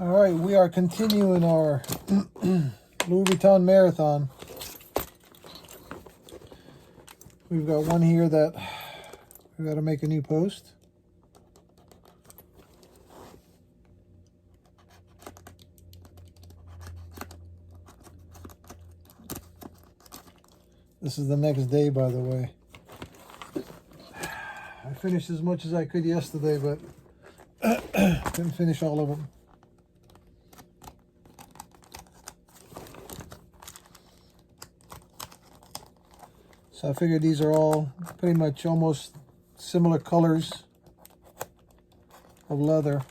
All right, we are continuing our Louis Vuitton marathon. We've got one here that we've got to make a new post. This is the next day, by the way. I finished as much as I could yesterday, but couldn't finish all of them. So I figured these are all pretty much almost similar colors of leather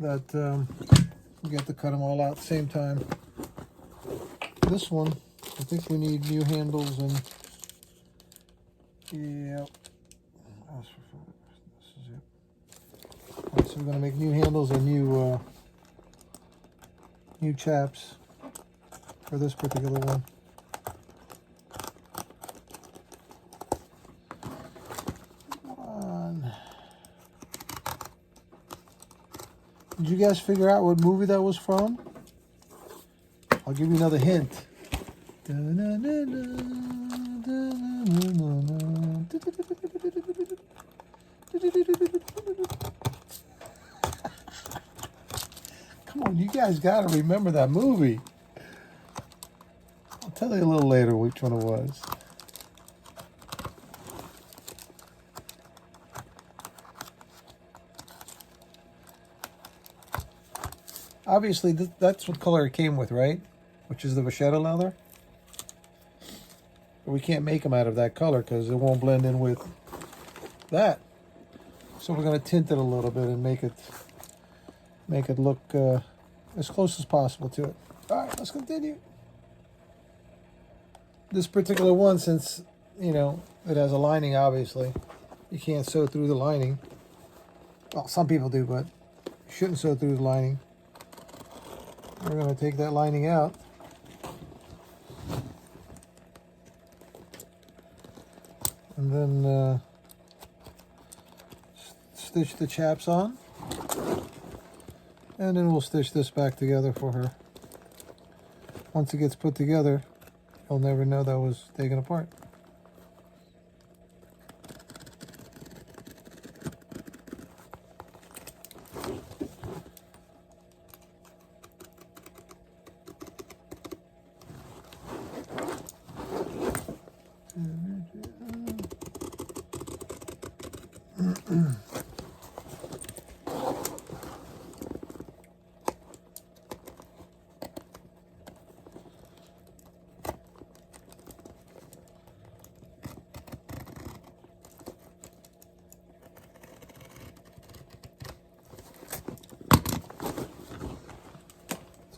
that we get to cut them all out at the same time. This one, I think we need new handles and yeah, this is it. All right, so we're gonna make new handles and new chaps for this particular one. Did you guys figure out what movie that was from? I'll give you another hint. Come on, you guys gotta remember that movie. I'll tell you a little later which one it was. Obviously, that's what color it came with, right? Which is the vachetta leather. But we can't make them out of that color because it won't blend in with that. So we're going to tint it a little bit and make it look as close as possible to it. All right, let's continue. This particular one, since, you know, it has a lining, obviously, you can't sew through the lining. Well, some people do, but you shouldn't sew through the lining. We're going to take that lining out. And then stitch the chaps on. And then we'll stitch this back together for her. Once it gets put together, you'll never know that was taken apart.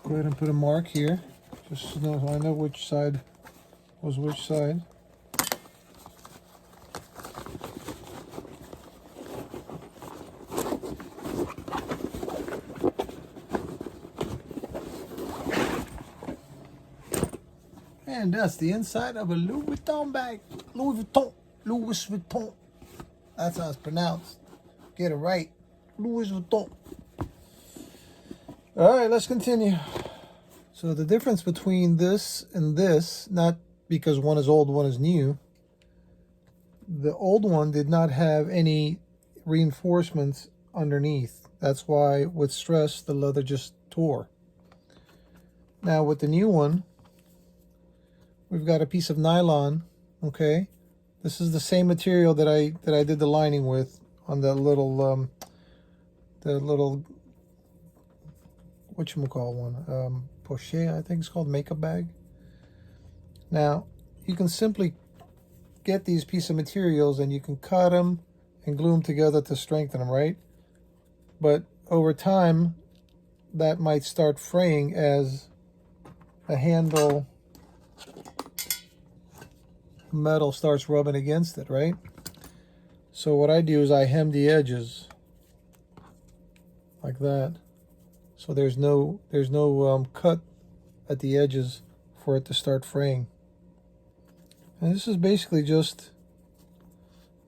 Go ahead and put a mark here, just so I know which side was which side. And that's the inside of a Louis Vuitton bag. Louis Vuitton. That's how it's pronounced. Get it right. Louis Vuitton. All right, let's continue. So the difference between this and this, not because one is old, one is new. The old one did not have any reinforcements underneath. That's why with stress, the leather just tore. Now with the new one, we've got a piece of nylon, okay? This is the same material that I did the lining with on that little, whatchamacall one, pochette, I think it's called, makeup bag. Now, you can simply get these pieces of materials and you can cut them and glue them together to strengthen them, right? But over time, that might start fraying as the handle metal starts rubbing against it, right? So what I do is I hem the edges like that. So there's no cut at the edges for it to start fraying. And this is basically just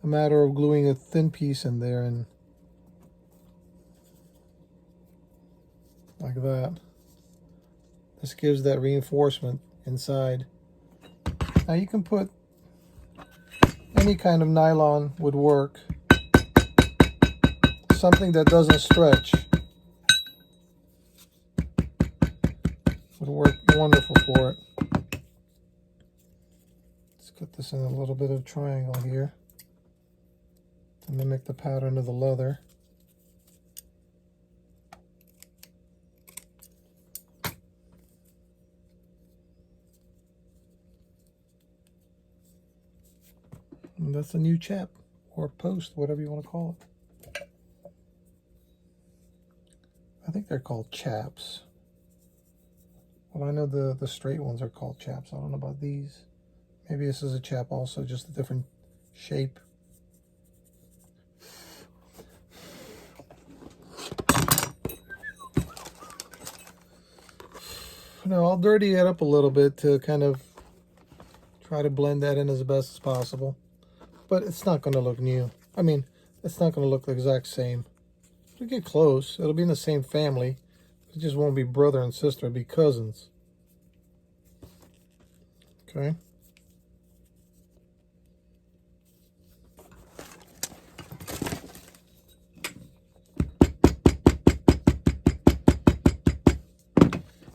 a matter of gluing a thin piece in there and like that. This gives that reinforcement inside. Now you can put any kind of nylon would work. Something that doesn't stretch would work wonderful for it. Let's put this in a little bit of triangle here to mimic the pattern of the leather. And that's a new chap or post, whatever you want to call it. I think they're called chaps. Well, I know the straight ones are called chaps. I don't know about these. Maybe this is a chap also, just a different shape. Now I'll dirty it up a little bit to kind of try to blend that in as best as possible. But it's not going to look new. I mean, it's not going to look the exact same. It'll get close. It'll be in the same family. It just won't be brother and sister. It'll be cousins. Okay.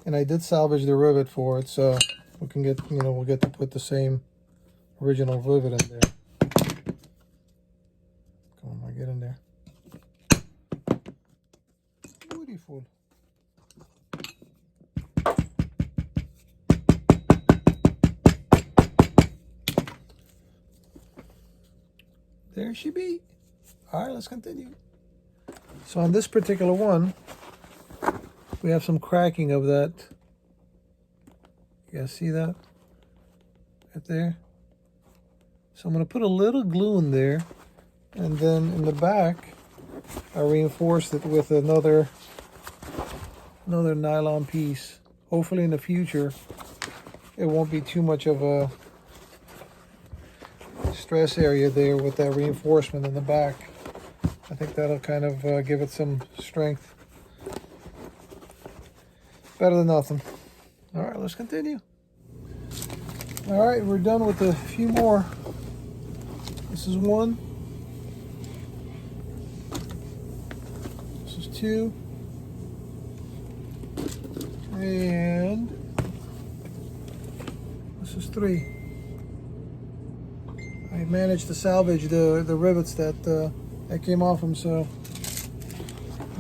And I did salvage the rivet for it, so we can get, we'll get to put the same original rivet in there. Come on, get in there. Beautiful. There she be. All right, let's continue. So on this particular one, we have some cracking of that. You guys see that? Right there. So I'm going to put a little glue in there, and then in the back, I reinforced it with another nylon piece. Hopefully in the future, it won't be too much of a stress area there with that reinforcement in the back. I think that'll kind of give it some strength. Better than nothing. All right, let's continue. All right, we're done with a few more. This is one. This is two. And this is three. I managed to salvage the rivets that came off them, so.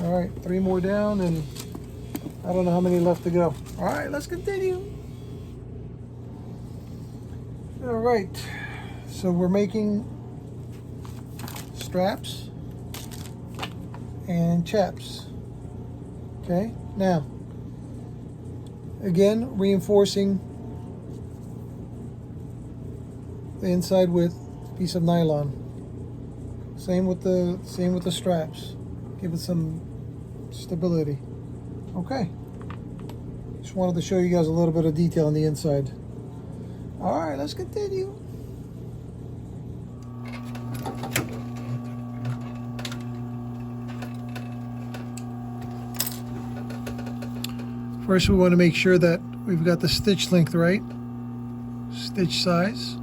All right, three more down, and I don't know how many left to go. All right, let's continue. All right, so we're making straps and chaps. Okay, now, again, reinforcing the inside with a piece of nylon. Same with the straps. Give it some stability. Okay. Just wanted to show you guys a little bit of detail on the inside. All right, let's continue. First, we want to make sure that we've got the stitch length right. Stitch size.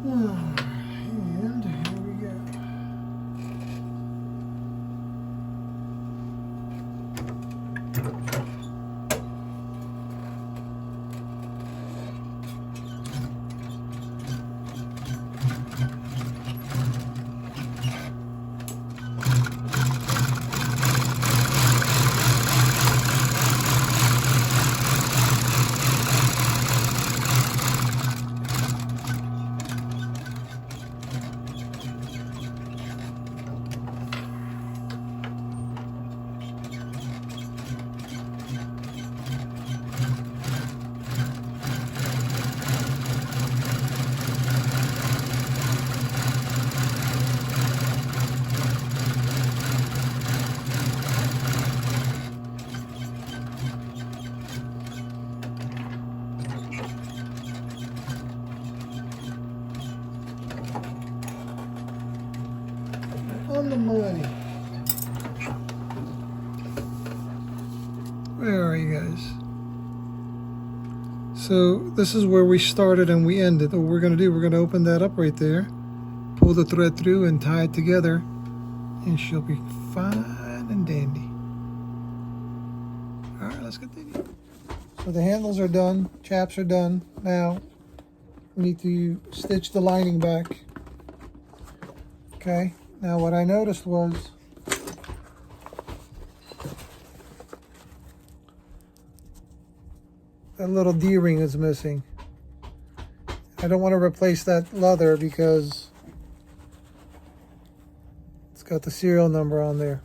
And here we go. Where are you guys? So this is where we started and we ended. What we're going to do, we're going to open that up right there, pull the thread through and tie it together, and she'll be fine and dandy. All right, let's continue. So the handles are done, chaps are done. Now we need to stitch the lining back. Okay, now what I noticed was that little D-ring is missing. I don't want to replace that leather because it's got the serial number on there.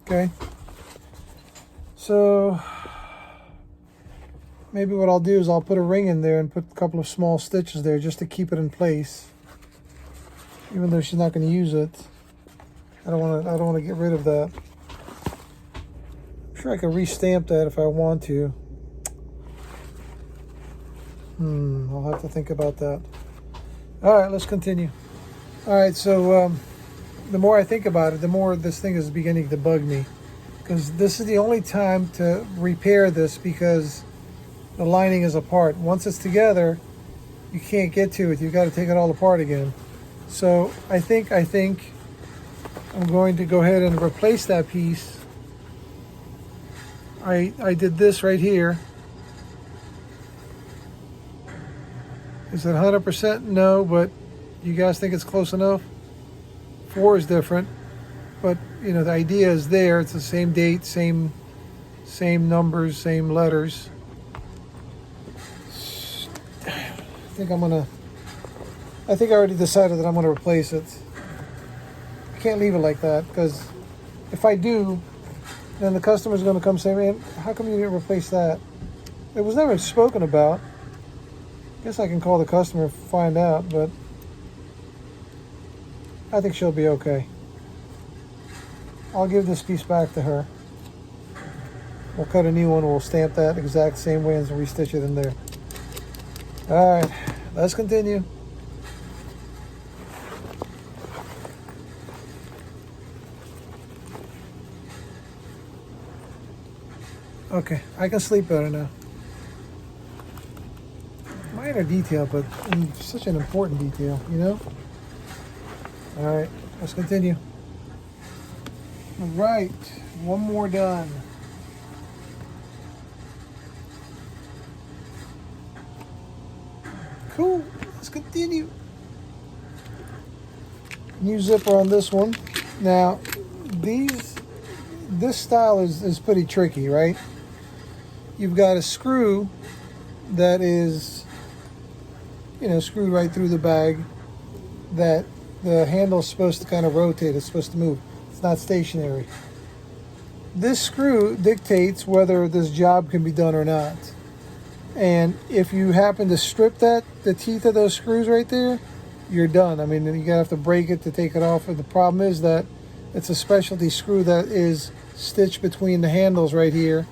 Okay, so maybe what I'll do is I'll put a ring in there and put a couple of small stitches there just to keep it in place, even though she's not going to use it. I don't want to get rid of that. I'm sure I can restamp that if I want to. I'll have to think about that. All right, let's continue. All right, so the more I think about it, the more this thing is beginning to bug me, because this is the only time to repair this because the lining is apart. Once it's together, you can't get to it. You've got to take it all apart again. So I think I'm going to go ahead and replace that piece. I did this right here. Is it 100%? No, but you guys think it's close enough? 4 is different, but you know the idea is there. It's the same date, same numbers, same letters. I think I already decided that I'm gonna replace it. I can't leave it like that, because if I do, then the customer's gonna come say, man, how come you didn't replace that? It was never spoken about. I guess I can call the customer and find out, but I think she'll be okay. I'll give this piece back to her. We'll cut a new one. We'll stamp that exact same way and restitch it in there. All right, let's continue. Okay, I can sleep better now. Minor detail, but such an important detail, you know? All right, let's continue. All right, one more done. Cool, let's continue. New zipper on this one. Now, this style is pretty tricky, right? You've got a screw that is, you know, screwed right through the bag, that the handle is supposed to kind of rotate. It's supposed to move. It's not stationary. This screw dictates whether this job can be done or not. And if you happen to strip the teeth of those screws right there, you're done. I mean, you're gonna have to break it to take it off. And the problem is that it's a specialty screw that is stitched between the handles right here.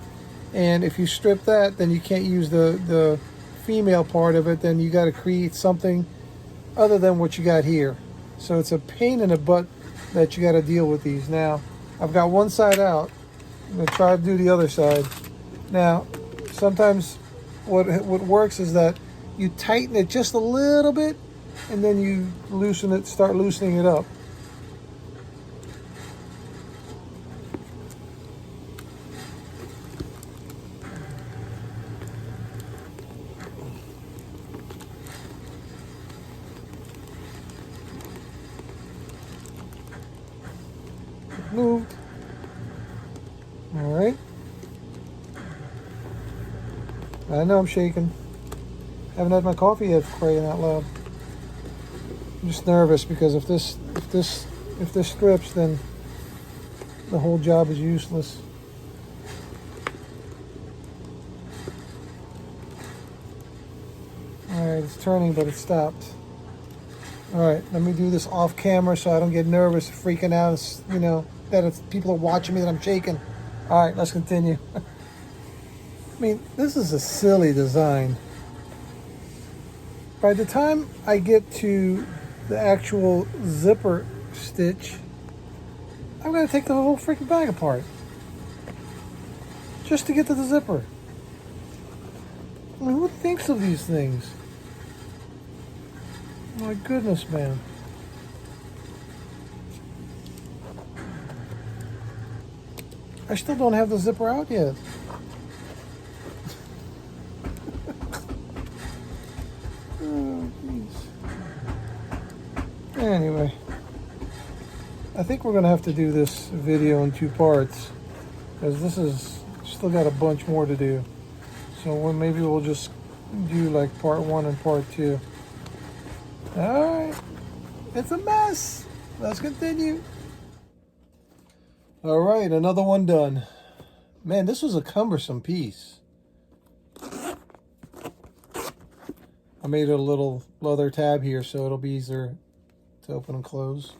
And if you strip that, then you can't use the female part of it. Then you got to create something other than what you got here. So it's a pain in the butt that you got to deal with these. Now, I've got one side out. I'm going to try to do the other side. Now, sometimes what works is that you tighten it just a little bit, and then you loosen it, start loosening it up. Moved. All right. I know I'm shaking. Haven't had my coffee yet, for crying out loud. I'm just nervous because if this strips, then the whole job is useless. All right, it's turning, but it stopped. All right, let me do this off camera so I don't get nervous, freaking out. It's, you know, that people are watching me, that I'm shaking. All right, let's continue. I mean, this is a silly design. By the time I get to the actual zipper stitch, I'm going to take the whole freaking bag apart. just to get to the zipper. I mean, who thinks of these things? My goodness, man. I still don't have the zipper out yet. Oh, jeez. Anyway, I think we're going to have to do this video in 2 parts, because this is still got a bunch more to do. So maybe we'll just do like part 1 and part 2. Alright, it's a mess. Let's continue. Alright, another one done. Man, this was a cumbersome piece. I made a little leather tab here so it'll be easier to open and close.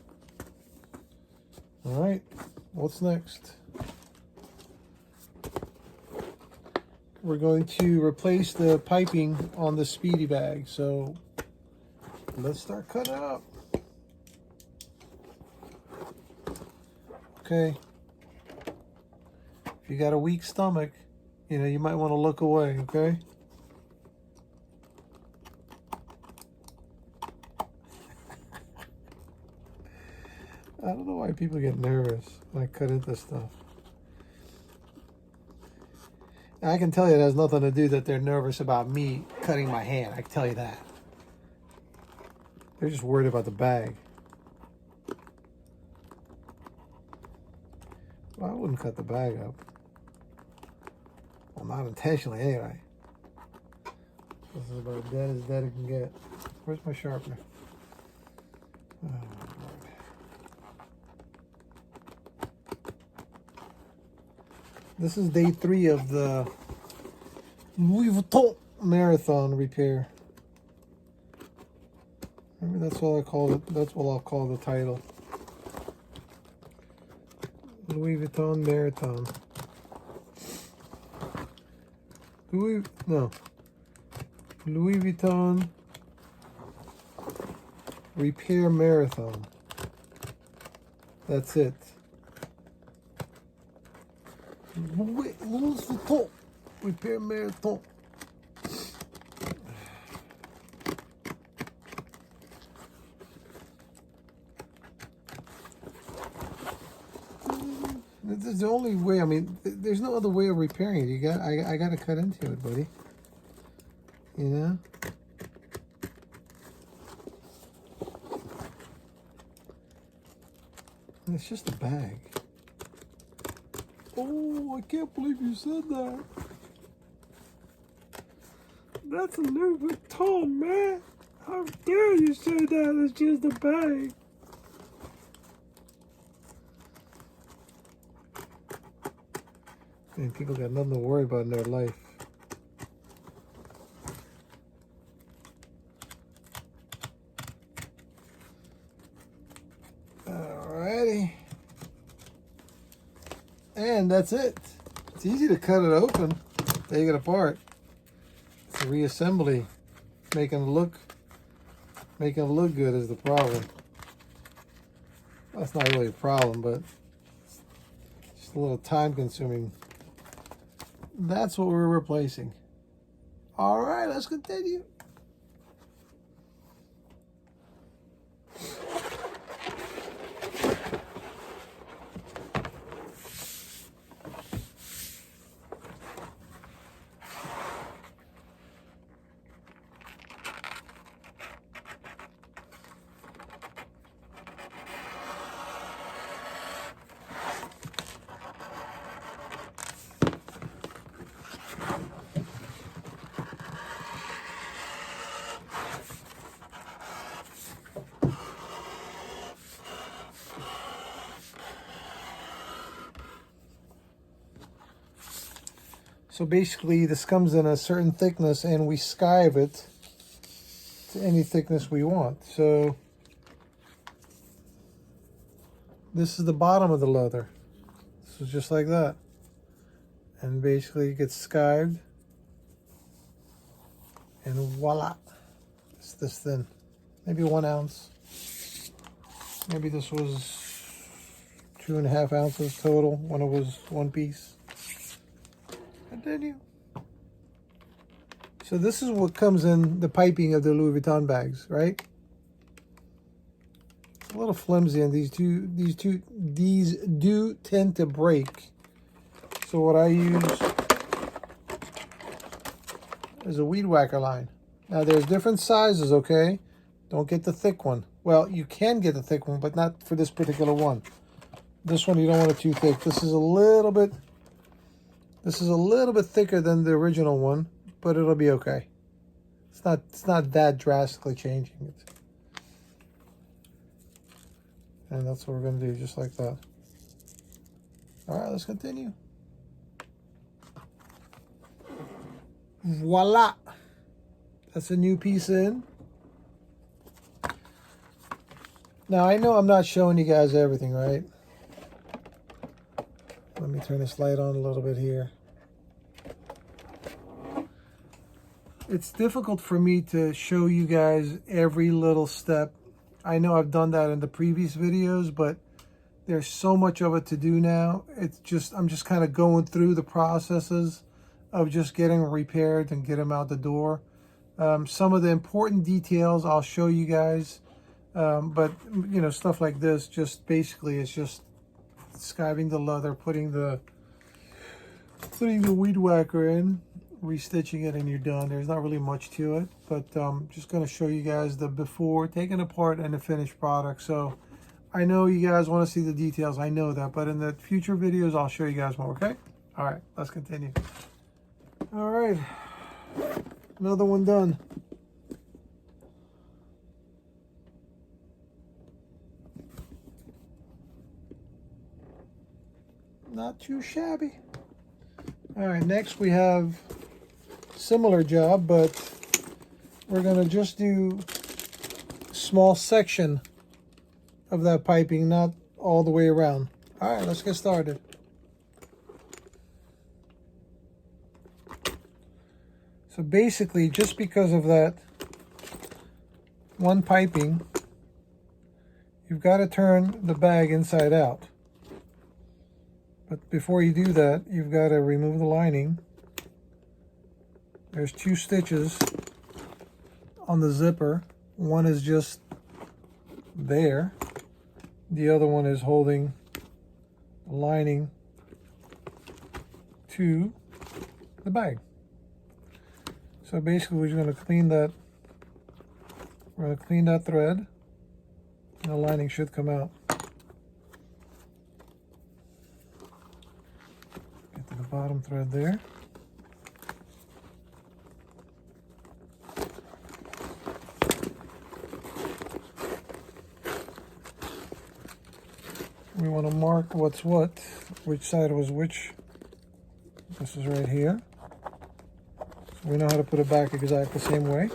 Alright, what's next? We're going to replace the piping on the Speedy bag, so let's start cutting up. Okay. If you got a weak stomach, you know, you might want to look away, okay? I don't know why people get nervous when I cut into stuff. I can tell you it has nothing to do that they're nervous about me cutting my hand. I can tell you that. They're just worried about the bag. Well, I wouldn't cut the bag up. Well, not intentionally anyway. This is about dead as dead it can get. Where's my sharpener? Oh, Lord. This is day 3 of the Louis Vuitton Marathon repair. Remember, that's all I call it. That's what I'll call the title. Louis Vuitton Marathon. Louis Vuitton Repair Marathon. That's it. Louis Vuitton Repair Marathon. This is the only way. I mean, there's no other way of repairing it. I got to cut into it, buddy. You know. It's just a bag. Oh, I can't believe you said that. That's a Louis Vuitton, man. How dare you say that? It's just a bag. And people got nothing to worry about in their life. Alrighty. And that's it. It's easy to cut it open, take it apart. It's a reassembly. Making it look good is the problem. That's not really a problem, but it's just a little time consuming. That's what we're replacing. All right, let's continue. So basically this comes in a certain thickness and we skive it to any thickness we want. So this is the bottom of the leather. This is just like that. And basically it gets skived. And voila. It's this thin. Maybe 1 ounce. Maybe this was 2.5 ounces total when it was one piece. Continue. So this is what comes in the piping of the Louis Vuitton bags, right? It's a little flimsy, and these do tend to break. So what I use is a weed whacker line. Now there's different sizes, okay? Don't get the thick one. Well, you can get the thick one, but not for this particular one. This one you don't want it too thick. This is a little bit thicker than the original one, but it'll be okay. It's not that drastically changing it. And that's what we're gonna do, just like that. All right, let's continue. Voila! That's a new piece in. Now, I know I'm not showing you guys everything, right? Let me turn this light on a little bit here. It's difficult for me to show you guys every little step. I know I've done that in the previous videos, but there's so much of it to do now. I'm just kind of going through the processes of just getting repaired and get them out the door. Some of the important details I'll show you guys, but you know, stuff like this, just basically it's just skiving the leather, putting the weed whacker in, restitching it, and you're done. There's not really much to it, but just going to show you guys the before, taking apart, and the finished product. So I know you guys want to see the details, I know that, but in the future videos I'll show you guys more. Okay, all right, let's continue. All right, another one done. Not too shabby. All right, next we have similar job, but we're gonna just do a small section of that piping, not all the way around. All right, let's get started. So basically, just because of that one piping, you've got to turn the bag inside out. But before you do that, you've got to remove the lining. There's 2 stitches on the zipper. One is just there. The other one is holding the lining to the bag. So basically we're just going to clean that. We're going to clean that thread, and the lining should come out. Get to the bottom thread there. We want to mark what's what, which side was which. This is right here. So we know how to put it back exactly the same way.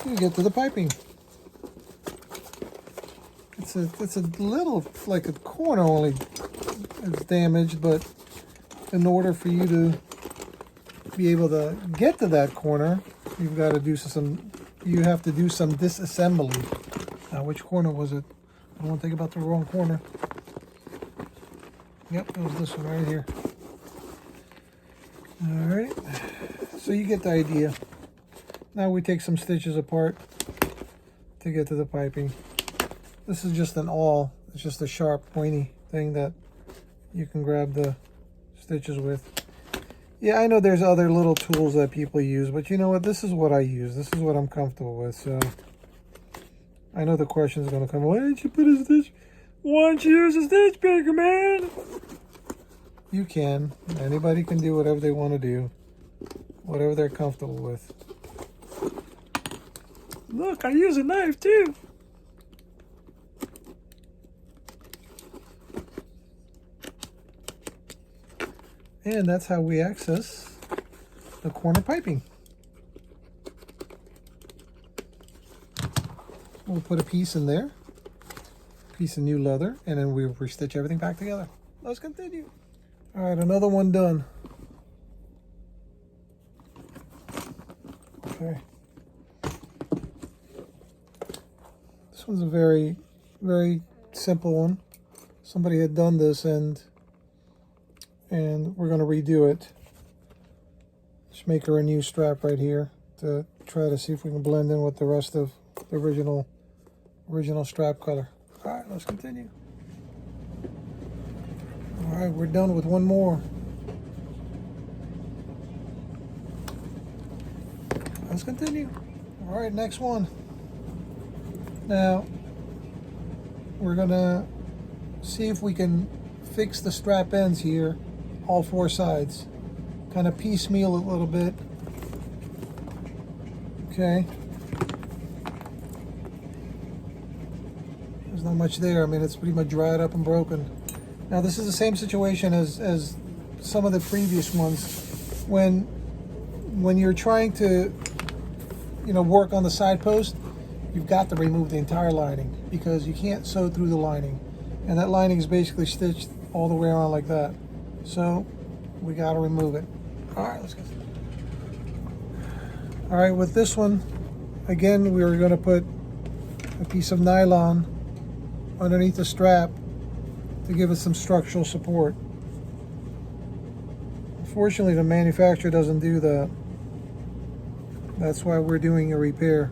You get to the piping. It's a little, like a corner only is damaged, but in order for you to be able to get to that corner, you've got to do you have to do some disassembly. Now, which corner was it? I don't want to think about the wrong corner. Yep, it was this one right here. All right, so you get the idea. Now we take some stitches apart to get to the piping. This is just an awl. It's just a sharp, pointy thing that you can grab the stitches with. Yeah, I know there's other little tools that people use, but you know what? This is what I use. This is what I'm comfortable with. So I know the question is going to come, why didn't you put a stitch? Why don't you use a stitch picker, man? You can. Anybody can do whatever they want to do, whatever they're comfortable with. Look, I use a knife too. And that's how we access the corner piping. We'll put a piece in there, piece of new leather, and then we'll restitch everything back together. Let's continue. All right, another one done. Okay. This one's a very, very simple one. Somebody had done this and we're going to redo it. Just make her a new strap right here to try to see if we can blend in with the rest of the original strap color. All right, let's continue. All right, we're done with one more. Let's continue. All right, next one. Now, we're gonna see if we can fix the strap ends here, all four sides. Kind of piecemeal it a little bit. Okay. There's not much there. I mean, it's pretty much dried up and broken. Now, this is the same situation as some of the previous ones. When you're trying to, work on the side post, you've got to remove the entire lining because you can't sew through the lining. And that lining is basically stitched all the way around like that. So we got to remove it. All right, let's go. All right, with this one, again, we were going to put a piece of nylon underneath the strap to give it some structural support. Unfortunately, the manufacturer doesn't do that. That's why we're doing a repair,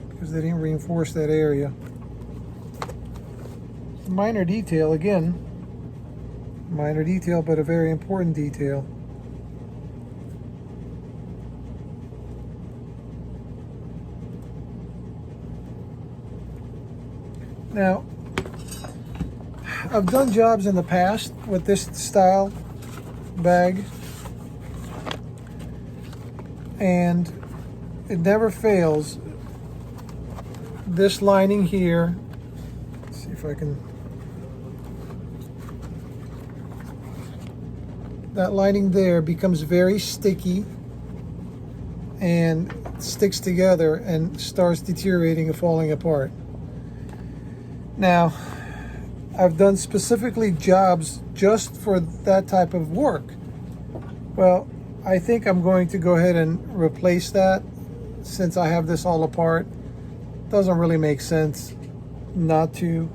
because they didn't reinforce that area. Minor detail, again, minor detail, but a very important detail. Now, I've done jobs in the past with this style bag, and it never fails. This lining here, let's see if I can, that lining there becomes very sticky and sticks together and starts deteriorating and falling apart. Now, I've done specifically jobs just for that type of work. Well, I think I'm going to go ahead and replace that since I have this all apart. Doesn't really make sense not to,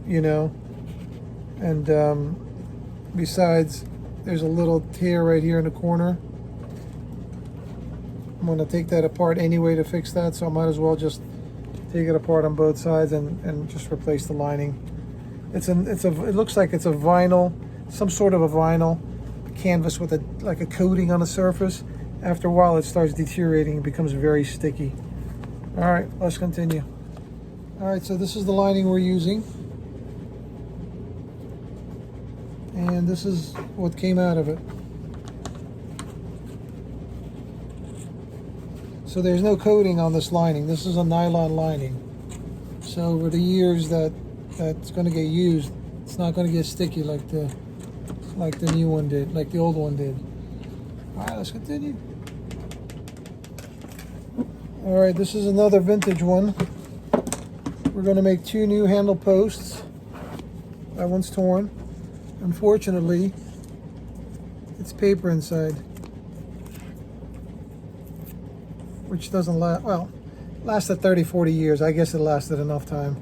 and besides, there's a little tear right here in the corner. I'm going to take that apart anyway to fix that, so I might as well just take it apart on both sides and just replace the lining. It looks like it's a vinyl, some sort of a vinyl canvas with like a coating on the surface. After a while, it starts deteriorating and becomes very sticky. All right, let's continue. All right, so this is the lining we're using, and this is what came out of it. So there's no coating on this lining. This is a nylon lining. So over the years that's going to get used, it's not going to get sticky like the new one did, like the old one did. All right, let's continue. All right, this is another vintage one. We're going to make two new handle posts. That one's torn. Unfortunately, it's paper inside, which doesn't last, well, lasted 30-40 years. I guess it lasted enough time.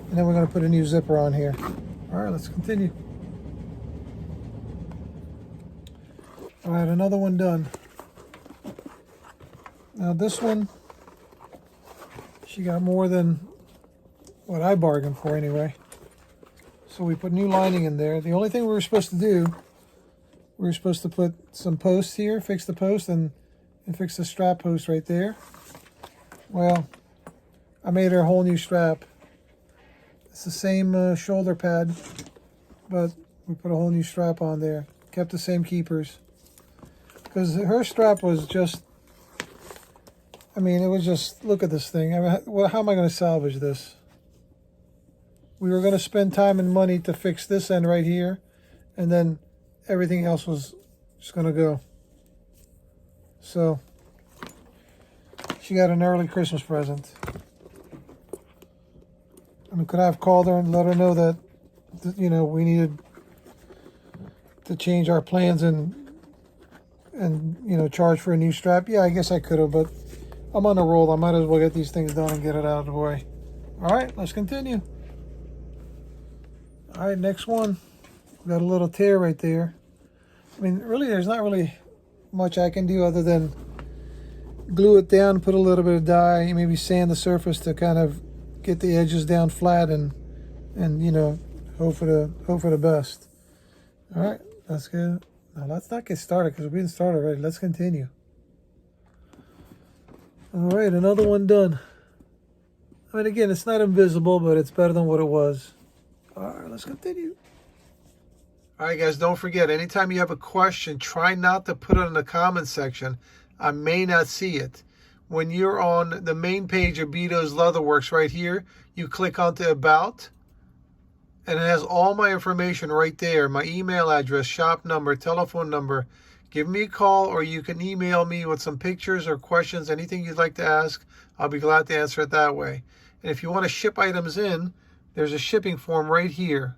And then we're going to put a new zipper on here. All right, let's continue. All right, another one done. Now this one, she got more than what I bargained for anyway. So we put new lining in there. The only thing we were supposed to do, we were supposed to put some posts here, fix the post, and fix the strap post right there. Well, I made her a whole new strap. It's the same shoulder pad, but we put a whole new strap on there. Kept the same keepers. Because her strap was just, I mean, it was just, look at this thing. I mean, how am I going to salvage this? We were going to spend time and money to fix this end right here, and then everything else was just going to go. So, she got an early Christmas present. I mean, could I have called her and let her know that, we needed to change our plans and and you know, charge for a new strap. Yeah, I guess I could have, but I'm on a roll. I might as well get these things done and get it out of the way. All right, let's continue. All right, next one. We got a little tear right there. I mean, really, there's not really much I can do other than glue it down, put a little bit of dye, maybe sand the surface to kind of get the edges down flat, and you know, hope for the best. All right, that's good. Now let's not get started because we didn't start already. Let's continue. All right, another one done. I mean, again, it's not invisible, but it's better than what it was. All right, let's continue. All right, guys, don't forget, anytime you have a question, try not to put it in the comment section. I may not see it. When you're on the main page of Beaute's Leatherworks right here, you click onto About, and it has all my information right there, my email address, shop number, telephone number. Give me a call, or you can email me with some pictures or questions, anything you'd like to ask. I'll be glad to answer it that way. And if you want to ship items in, there's a shipping form right here.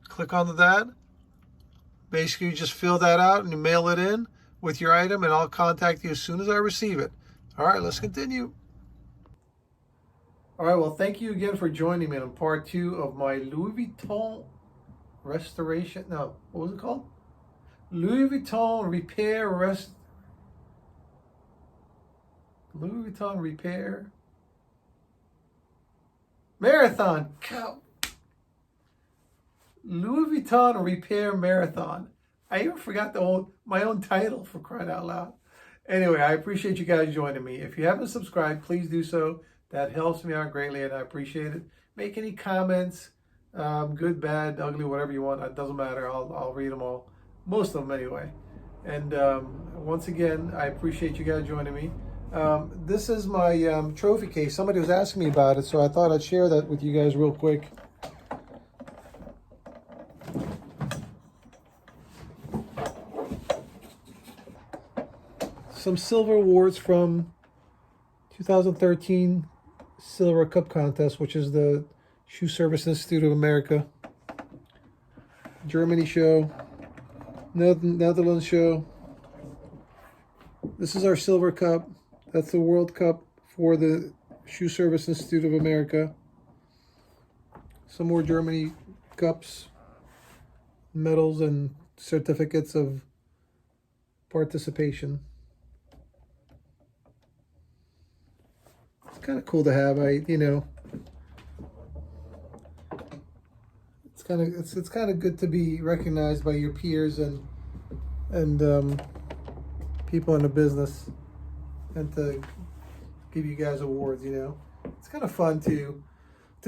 Click onto that. Basically, you just fill that out and you mail it in with your item, and I'll contact you as soon as I receive it. All right, let's continue. All right, well, thank you again for joining me on part 2 of my Louis Vuitton restoration. No, what was it called? Louis Vuitton Repair Louis Vuitton Repair Marathon. Louis Vuitton Repair Marathon. I even forgot my own title, for crying out loud. Anyway, I appreciate you guys joining me. If you haven't subscribed, please do so. That helps me out greatly, and I appreciate it. Make any comments, good, bad, ugly, whatever you want. It doesn't matter. I'll read them all. Most of them anyway. And once again, I appreciate you guys joining me. This is my trophy case. Somebody was asking me about it, so I thought I'd share that with you guys real quick. Some silver awards from 2013 Silver Cup Contest, which is the Shoe Service Institute of America. Germany show. Netherlands show. This is our Silver Cup. That's the World Cup for the Shoe Service Institute of America. Some more Germany cups, medals, and certificates of participation. It's kind of cool to have. It's kind of good to be recognized by your peers and people in the business, and to give you guys awards. It's kind of fun to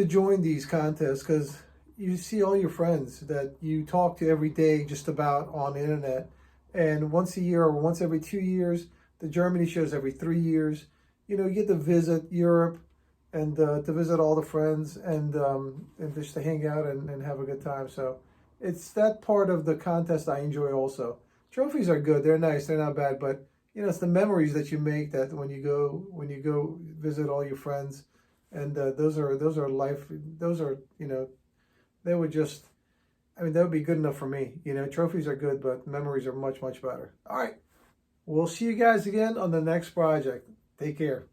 join these contests, because you see all your friends that you talk to every day just about on the internet, and once a year or once every 2 years, the Germany shows every 3 years. You get to visit Europe and to visit all the friends, and just to hang out and have a good time. So it's that part of the contest I enjoy also. Trophies are good. They're nice. They're not bad. But, it's the memories that you make that when you go visit all your friends. And those are life. Those are, they would just, that would be good enough for me. Trophies are good, but memories are much, much better. All right. We'll see you guys again on the next project. Take care.